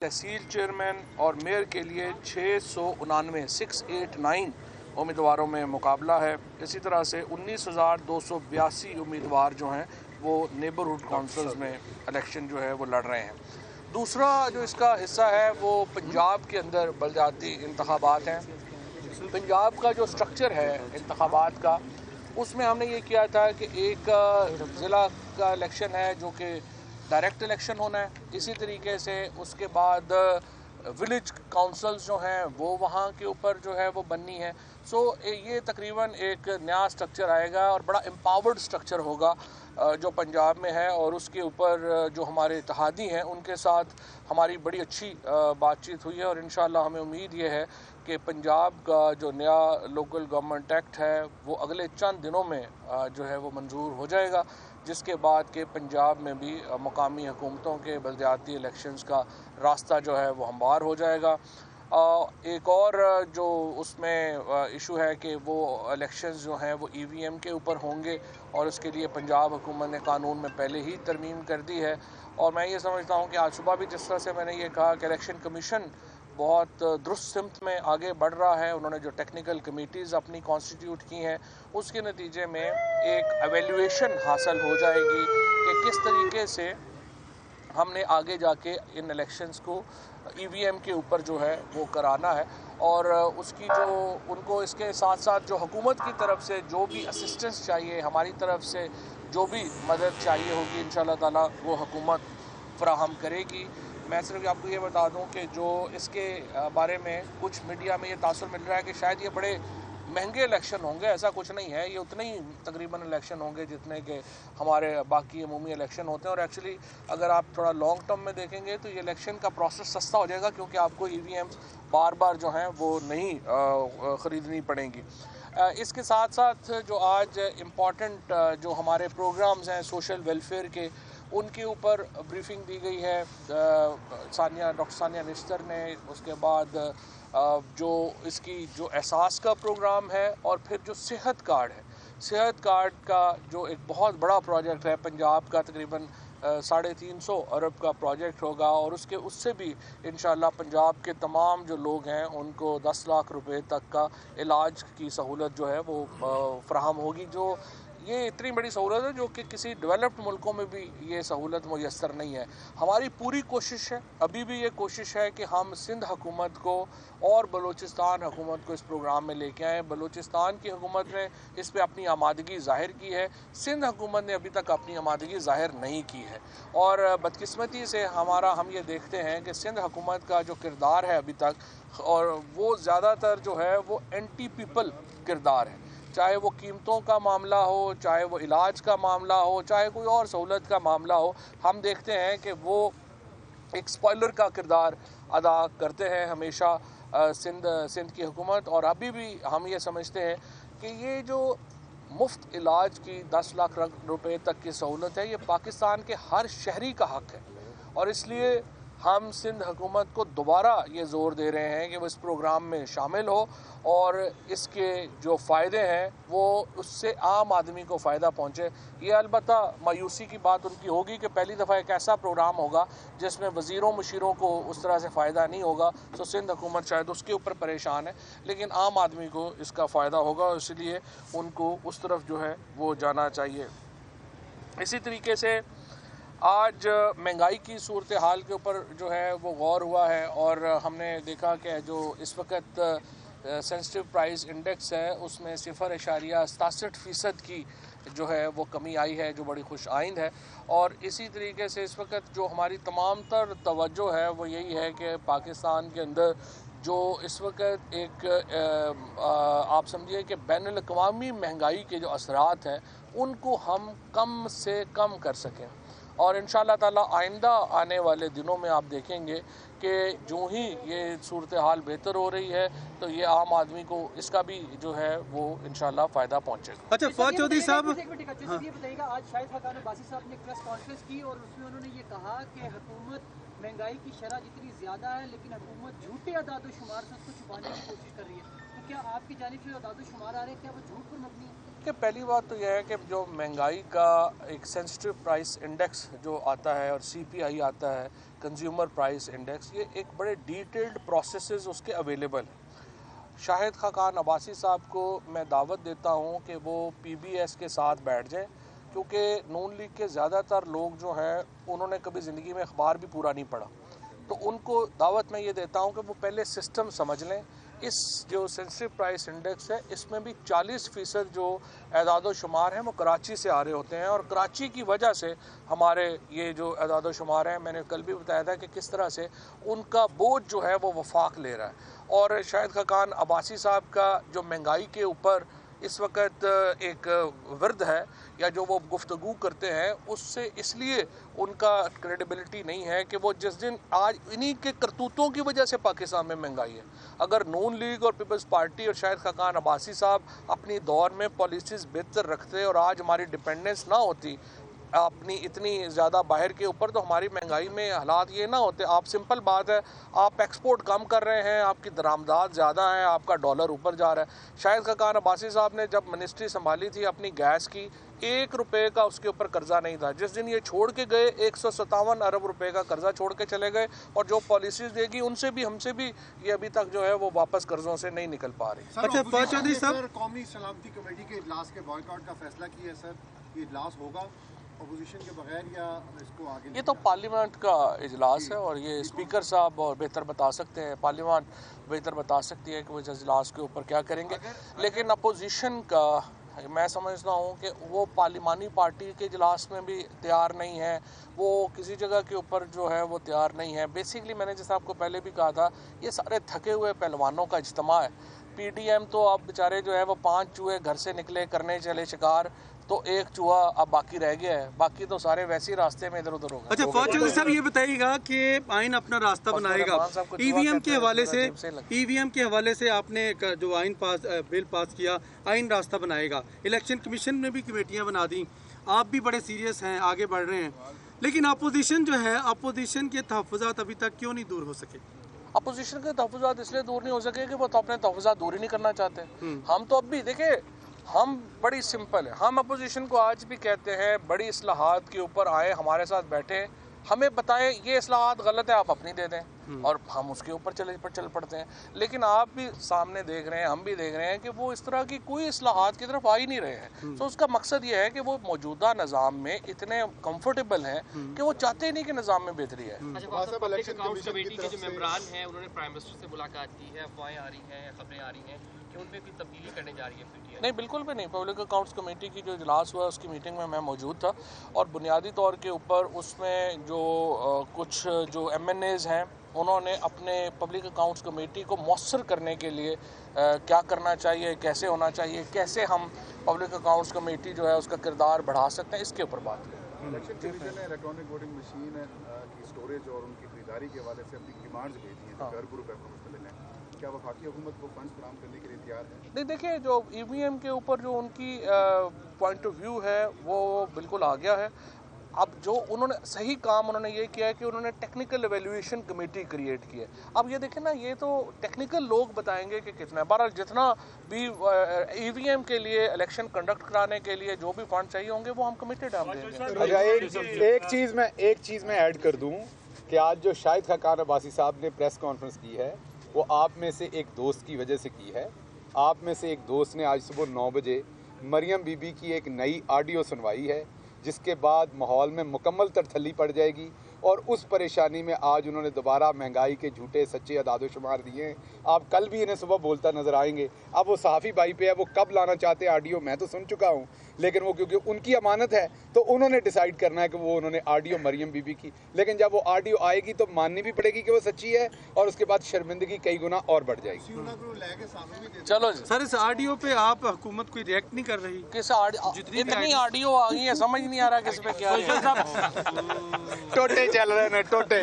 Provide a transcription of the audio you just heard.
तहसील chairman और mayor के लिए 689 उम्मीदवारों में मुकाबला है। इसी तरह से 19,282 उम्मीदवार जो हैं वो नेबरहुड काउंसिल्स में इलेक्शन जो है वो लड़ रहे हैं। दूसरा जो इसका हिस्सा है वो पंजाब के अंदर बलदियाती इंतखाबात हैं। पंजाब का जो स्ट्रक्चर है इंतखाबात का, उसमें हमने ये किया था कि एक ज़िला का इलेक्शन है जो कि डायरेक्ट इलेक्शन होना है। इसी तरीके से उसके बाद विलेज काउंसिल्स जो हैं वो वहाँ के ऊपर जो है वो बननी है। सो ये तकरीबन एक नया स्ट्रक्चर आएगा और बड़ा एम्पावर्ड स्ट्रक्चर होगा जो पंजाब में है। और उसके ऊपर जो हमारे इत्तेहादी हैं उनके साथ हमारी बड़ी अच्छी बातचीत हुई है और इंशाअल्लाह हमें उम्मीद ये है कि पंजाब का जो नया लोकल गवर्नमेंट एक्ट है वो अगले चंद दिनों में जो है वो मंजूर हो जाएगा, जिसके बाद के पंजाब में भी मकामी हुकूमतों के बलदियाती इलेक्शंस का रास्ता जो है वो हमवार हो जाएगा। एक और जो उसमें इशू है कि वो इलेक्शंस जो हैं वो EVM के ऊपर होंगे और उसके लिए पंजाब हुकूमत ने कानून में पहले ही तरमीम कर दी है। और मैं ये समझता हूँ कि आज सुबह भी जिस तरह से मैंने ये कहा कि इलेक्शन कमीशन बहुत दुरुस्त सिमत में आगे बढ़ रहा है, उन्होंने जो टेक्निकल कमेटीज़ अपनी कॉन्स्टिट्यूट की हैं उसके नतीजे में एक एवेल्यूएशन हासिल हो जाएगी कि किस तरीके से हमने आगे जाके इन इलेक्शंस को EVM के ऊपर जो है वो कराना है। और उसकी जो उनको इसके साथ साथ जो हुकूमत की तरफ से जो भी असिस्टेंस चाहिए, हमारी तरफ से जो भी मदद चाहिए होगी, इंशाअल्लाह ताला वो हुकूमत फराहम करेगी। मैं सिर्फ आपको ये बता दूं कि जो इसके बारे में कुछ मीडिया में ये तासुर मिल रहा है कि शायद ये बड़े महंगे इलेक्शन होंगे, ऐसा कुछ नहीं है। ये उतने ही तकरीबन इलेक्शन होंगे जितने के हमारे बाकी अमूमी इलेक्शन होते हैं। और एक्चुअली अगर आप थोड़ा लॉन्ग टर्म में देखेंगे तो ये इलेक्शन का प्रोसेस सस्ता हो जाएगा क्योंकि आपको EVMs बार बार जो हैं वो नहीं ख़रीदनी पड़ेंगी। इसके साथ साथ जो आज इम्पॉर्टेंट जो हमारे प्रोग्राम्स हैं सोशल वेलफेयर के, उनके ऊपर ब्रीफिंग दी गई है डॉक्टर सानिया निश्तर ने। उसके बाद जो इसकी जो एहसास का प्रोग्राम है और फिर जो सेहत कार्ड है, सेहत कार्ड का जो एक बहुत बड़ा प्रोजेक्ट है पंजाब का, तकरीबन 350 अरब का प्रोजेक्ट होगा। और उससे भी इंशाअल्लाह पंजाब के तमाम जो लोग हैं उनको 10 लाख रुपए तक का इलाज की सहूलत जो है वो फराहम होगी। जो ये इतनी बड़ी सहूलत है जो कि किसी डेवलप्ड मुल्कों में भी ये सहूलत मुयस्सर नहीं है। हमारी पूरी कोशिश है, अभी भी ये कोशिश है कि हम सिंध हुकूमत को और बलूचिस्तान हुकूमत को इस प्रोग्राम में लेके आएँ। बलूचिस्तान की हुकूमत ने इस पर अपनी आमादगी ज़ाहिर की है, सिंध हुकूमत ने अभी तक अपनी आमादगी ज़ाहिर नहीं की है। और बदकिस्मती से हम ये देखते हैं कि सिंध हुकूमत का जो किरदार है अभी तक, और वो ज़्यादातर जो है वो एंटी पीपल किरदार है, चाहे वो कीमतों का मामला हो, चाहे वो इलाज का मामला हो, चाहे कोई और सहूलत का मामला हो। हम देखते हैं कि वो एक स्पॉइलर का किरदार अदा करते हैं हमेशा सिंध की हुकूमत। और अभी भी हम ये समझते हैं कि ये जो मुफ्त इलाज की 10 लाख रुपए तक की सहूलत है, ये पाकिस्तान के हर शहरी का हक है। और इसलिए हम सिंध हुकूमत को दोबारा ये ज़ोर दे रहे हैं कि वो इस प्रोग्राम में शामिल हो और इसके जो फ़ायदे हैं वो उससे आम आदमी को फ़ायदा पहुँचे। ये अलबत्ता मायूसी की बात उनकी होगी कि पहली दफ़ा एक ऐसा प्रोग्राम होगा जिसमें वज़ीरों मुशीरों को उस तरह से फ़ायदा नहीं होगा। तो सिंध हुकूमत शायद उसके ऊपर परेशान है, लेकिन आम आदमी को इसका फ़ायदा होगा, इसलिए उनको उस तरफ जो है वो जाना चाहिए। इसी तरीके से आज महंगाई की सूरत हाल के ऊपर जो है वो गौर हुआ है और हमने देखा कि जो इस वक्त सेंसिटिव प्राइस इंडेक्स है उसमें 0.67% की जो है वो कमी आई है, जो बड़ी खुश आइंद है। और इसी तरीके से इस वक्त जो हमारी तमाम तर तवज्जो है वो यही है कि पाकिस्तान के अंदर जो इस वक्त एक आप समझिए कि बैनुल-अक़वामी महंगाई के जो असरात हैं उनको हम कम से कम कर सकें। और इंशाअल्लाह ताला आइंदा आने वाले दिनों में आप देखेंगे कि जो ही ये सूरत हाल बेहतर हो रही है तो ये आम आदमी को इसका भी जो है वो इंशाअल्लाह फ़ायदा पहुँचेगा। अच्छा, फवाद चौधरी साहब, ये बताइएगा, आज शाहिद खाकान अब्बासी साहब ने प्रेस कॉन्फ्रेंस की और उसमें उन्होंने ये कहा कि हुकूमत महंगाई की शरह जितनी ज़्यादा है लेकिन हुकूमत झूठे अदाद-ओ-शुमार से उसको छुपाने की कोशिश कर रही है। तो क्या आपकी जानिब से अदाद-ओ-शुमार आ रहे हैं, क्या वो झूठ पर मबनी है? देखिए पहली बात तो यह है कि जो महंगाई का एक सेंसिटिव प्राइस इंडेक्स जो आता है और CPI आता है, कंज्यूमर प्राइस इंडेक्स, ये एक बड़े डिटेल्ड प्रोसेसेस उसके अवेलेबल हैं। शाहिद खाकान अब्बासी साहब को मैं दावत देता हूँ कि वो PBS के साथ बैठ जाएं, क्योंकि नून लीग के ज़्यादातर लोग जो हैं उन्होंने कभी ज़िंदगी में अखबार भी पूरा नहीं पढ़ा, तो उनको दावत मैं ये देता हूँ कि वो पहले सिस्टम समझ लें। इस जो सेंसिटिव प्राइस इंडेक्स है इसमें भी 40% जो एदाद शुमार हैं वो कराची से आ रहे होते हैं, और कराची की वजह से हमारे ये जो एदाद शुमार हैं, मैंने कल भी बताया था कि किस तरह से उनका बोझ जो है वो वफाक ले रहा है। और शाहिद खाकान अब्बासी साहब का जो महंगाई के ऊपर इस वक्त एक विरद है या जो वो गुफ्तगू करते हैं, उससे इसलिए उनका क्रेडिबिलिटी नहीं है कि वो जिस दिन आज इन्हीं के करतूतों की वजह से पाकिस्तान में महंगाई है। अगर नून लीग और पीपल्स पार्टी और शाहिद खाकान अब्बासी साहब अपनी दौर में पॉलिसीज़ बेहतर रखते और आज हमारी डिपेंडेंस ना होती अपनी इतनी ज़्यादा बाहर के ऊपर, तो हमारी महंगाई में हालात ये ना होते। आप सिंपल बात है, आप एक्सपोर्ट कम कर रहे हैं, आपकी दरामदात ज़्यादा है, आपका डॉलर ऊपर जा रहा है। शाहिद खाकान अब्बासी साहब ने जब मिनिस्ट्री संभाली थी अपनी गैस की, 1 रुपये का उसके ऊपर कर्जा नहीं था। जिस दिन ये छोड़ के गए 157 अरब रुपए का कर्जा छोड़ के चले गए, और जो पॉलिसीज़ देगी उनसे भी हमसे भी ये अभी तक जो है वो वापस कर्जों से नहीं निकल पा रही। अच्छा चौधरी साहब, कौमी सलामती कमेटी के इजलास के बॉयकॉट का फैसला किया है सर, ये इजलास होगा अपोजिशन के बगैर या इसको आगे? ये तो पार्लियामेंट का इजलास है और ये स्पीकर साहब और बेहतर बता सकते हैं, पार्लियामेंट बेहतर बता सकती है कि वो इस इजलास के ऊपर क्या करेंगे। लेकिन अपोजिशन का मैं समझता हूँ कि वो पार्लिमानी पार्टी के इजलास में भी तैयार नहीं है, वो किसी जगह के ऊपर जो है वो तैयार नहीं है। बेसिकली मैंने जैसे आपको पहले भी कहा था, ये सारे थके हुए पहलवानों का इज्तिमा है। PDM तो अब बेचारे जो है वो 5 चूहे घर से निकले करने चले शिकार, तो 1 चूहा अब बाकी रह गया है, बाकी तो सारे वैसे ही रास्ते में इधर उधर हो गए। अच्छा फौज चौधरी साहब, ये बताइएगा कि आइन अपना रास्ता बनाएगा, EVM के हवाले से आपने जो बिल पास किया, आइन रास्ता बनाएगा। इलेक्शन कमीशन ने भी कमेटियां बना दी, आप भी बड़े सीरियस हैं, आगे बढ़ रहे हैं, लेकिन अपोजिशन जो है, अपोजिशन के तहफ़्फ़ुज़ात अभी तक क्यों नहीं दूर हो सके? अपोजिशन के तहफ़्फ़ुज़ात इसलिए दूर नहीं हो सके कि वो तो अपने तहफ़्फ़ुज़ात दूर ही नहीं करना चाहते। हम तो अब भी देखिए, हम बड़ी सिंपल है, हम अपोजिशन को आज भी कहते हैं बड़ी इस्लाहात के ऊपर आए, हमारे साथ बैठे, हमें बताएं ये इस्लाहात गलत है, आप अपनी दे दें और हम उसके ऊपर चल पड़ते हैं। लेकिन आप भी सामने देख रहे हैं, हम भी देख रहे हैं कि वो इस तरह की कोई इस्लाहात की तरफ आ ही नहीं रहे हैं। तो उसका मकसद ये है कि वो मौजूदा निज़ाम में इतने कंफर्टेबल हैं कि वो चाहते ही नहीं कि निज़ाम में बेहतरी है। पब्लिक अकाउंट्स कमेटी के जो मेंबरान हैं उन्होंने प्राइम मिनिस्टर से मुलाकात की है, अफवाहें आ रही हैं, खबरें आ रही हैं कि उन पे कोई तब्दीली करने जा रही है PTI? नहीं, बिल्कुल भी नहीं। पब्लिक अकाउंट्स कमेटी की जो इजलास हुआ उसकी मीटिंग में मैं मौजूद था, और बुनियादी तौर के ऊपर उसमें जो कुछ जो MNAs हैं उन्होंने अपने पब्लिक अकाउंट्स कमेटी को मौसर करने के लिए क्या करना चाहिए, कैसे होना चाहिए, कैसे हम पब्लिक अकाउंट्स कमेटी जो है उसका किरदार बढ़ा सकते हैं, इसके ऊपर बात की। इलेक्शन कमीशन ने इलेक्ट्रॉनिक वोटिंग मशीन की स्टोरेज और उनकी खरीदारी के हवाले से अपनी डिमांड्स भेजी हैं, घर ग्रुप है मुस्तलिल हैं, क्या वफाकी हुकूमत को फंड्स फराहम करने के लिए तैयार है? नहीं, देखिए जो EVM के ऊपर जो उनकी पॉइंट ऑफ व्यू है वो बिल्कुल आ गया है। अब जो उन्होंने सही काम उन्होंने ये किया है कि उन्होंने टेक्निकल एवेल्यूएशन कमेटी क्रिएट की है। अब ये देखें ना, ये तो टेक्निकल लोग बताएंगे कि कितना है। बहरहाल जितना भी EVM के लिए इलेक्शन कंडक्ट कराने के लिए जो भी फंड चाहिए होंगे वो हम कमिटेड हम देंगे। अच्छा, एक चीज़ मैं ऐड कर दूं कि आज जो शाहिद खाकान अब्बासी साहब ने प्रेस कॉन्फ्रेंस की है वो आप में से एक दोस्त की वजह से की है। आप में से एक दोस्त ने आज सुबह 9 बजे मरियम बीबी की एक नई ऑडियो सुनवाई है, जिसके बाद माहौल में मुकम्मल तरथली पड़ जाएगी, और उस परेशानी में आज उन्होंने दोबारा महंगाई के झूठे सच्चे अदाद शुमार दिए हैं। आप कल भी इन्हें सुबह बोलता नज़र आएंगे। अब वो सहाफ़ी भाई पे है, वो कब लाना चाहते हैं ऑडियो मैं तो सुन चुका हूँ, लेकिन वो क्योंकि उनकी अमानत है तो उन्होंने डिसाइड करना है कि वो उन्होंने ऑडियो मरियम बीबी की, लेकिन जब वो ऑडियो आएगी तो माननी भी पड़ेगी कि वो सच्ची है, और उसके बाद शर्मिंदगी कई गुना और बढ़ जाएगी। चलो सर, इस ऑडियो पे आप हुकूमत कोई रिएक्ट नहीं कर रही? किस इतनी ऑडियो आ गई है, समझ नहीं आ रहा किस पे क्या है। टोटे चल रहे हैं, टोटे।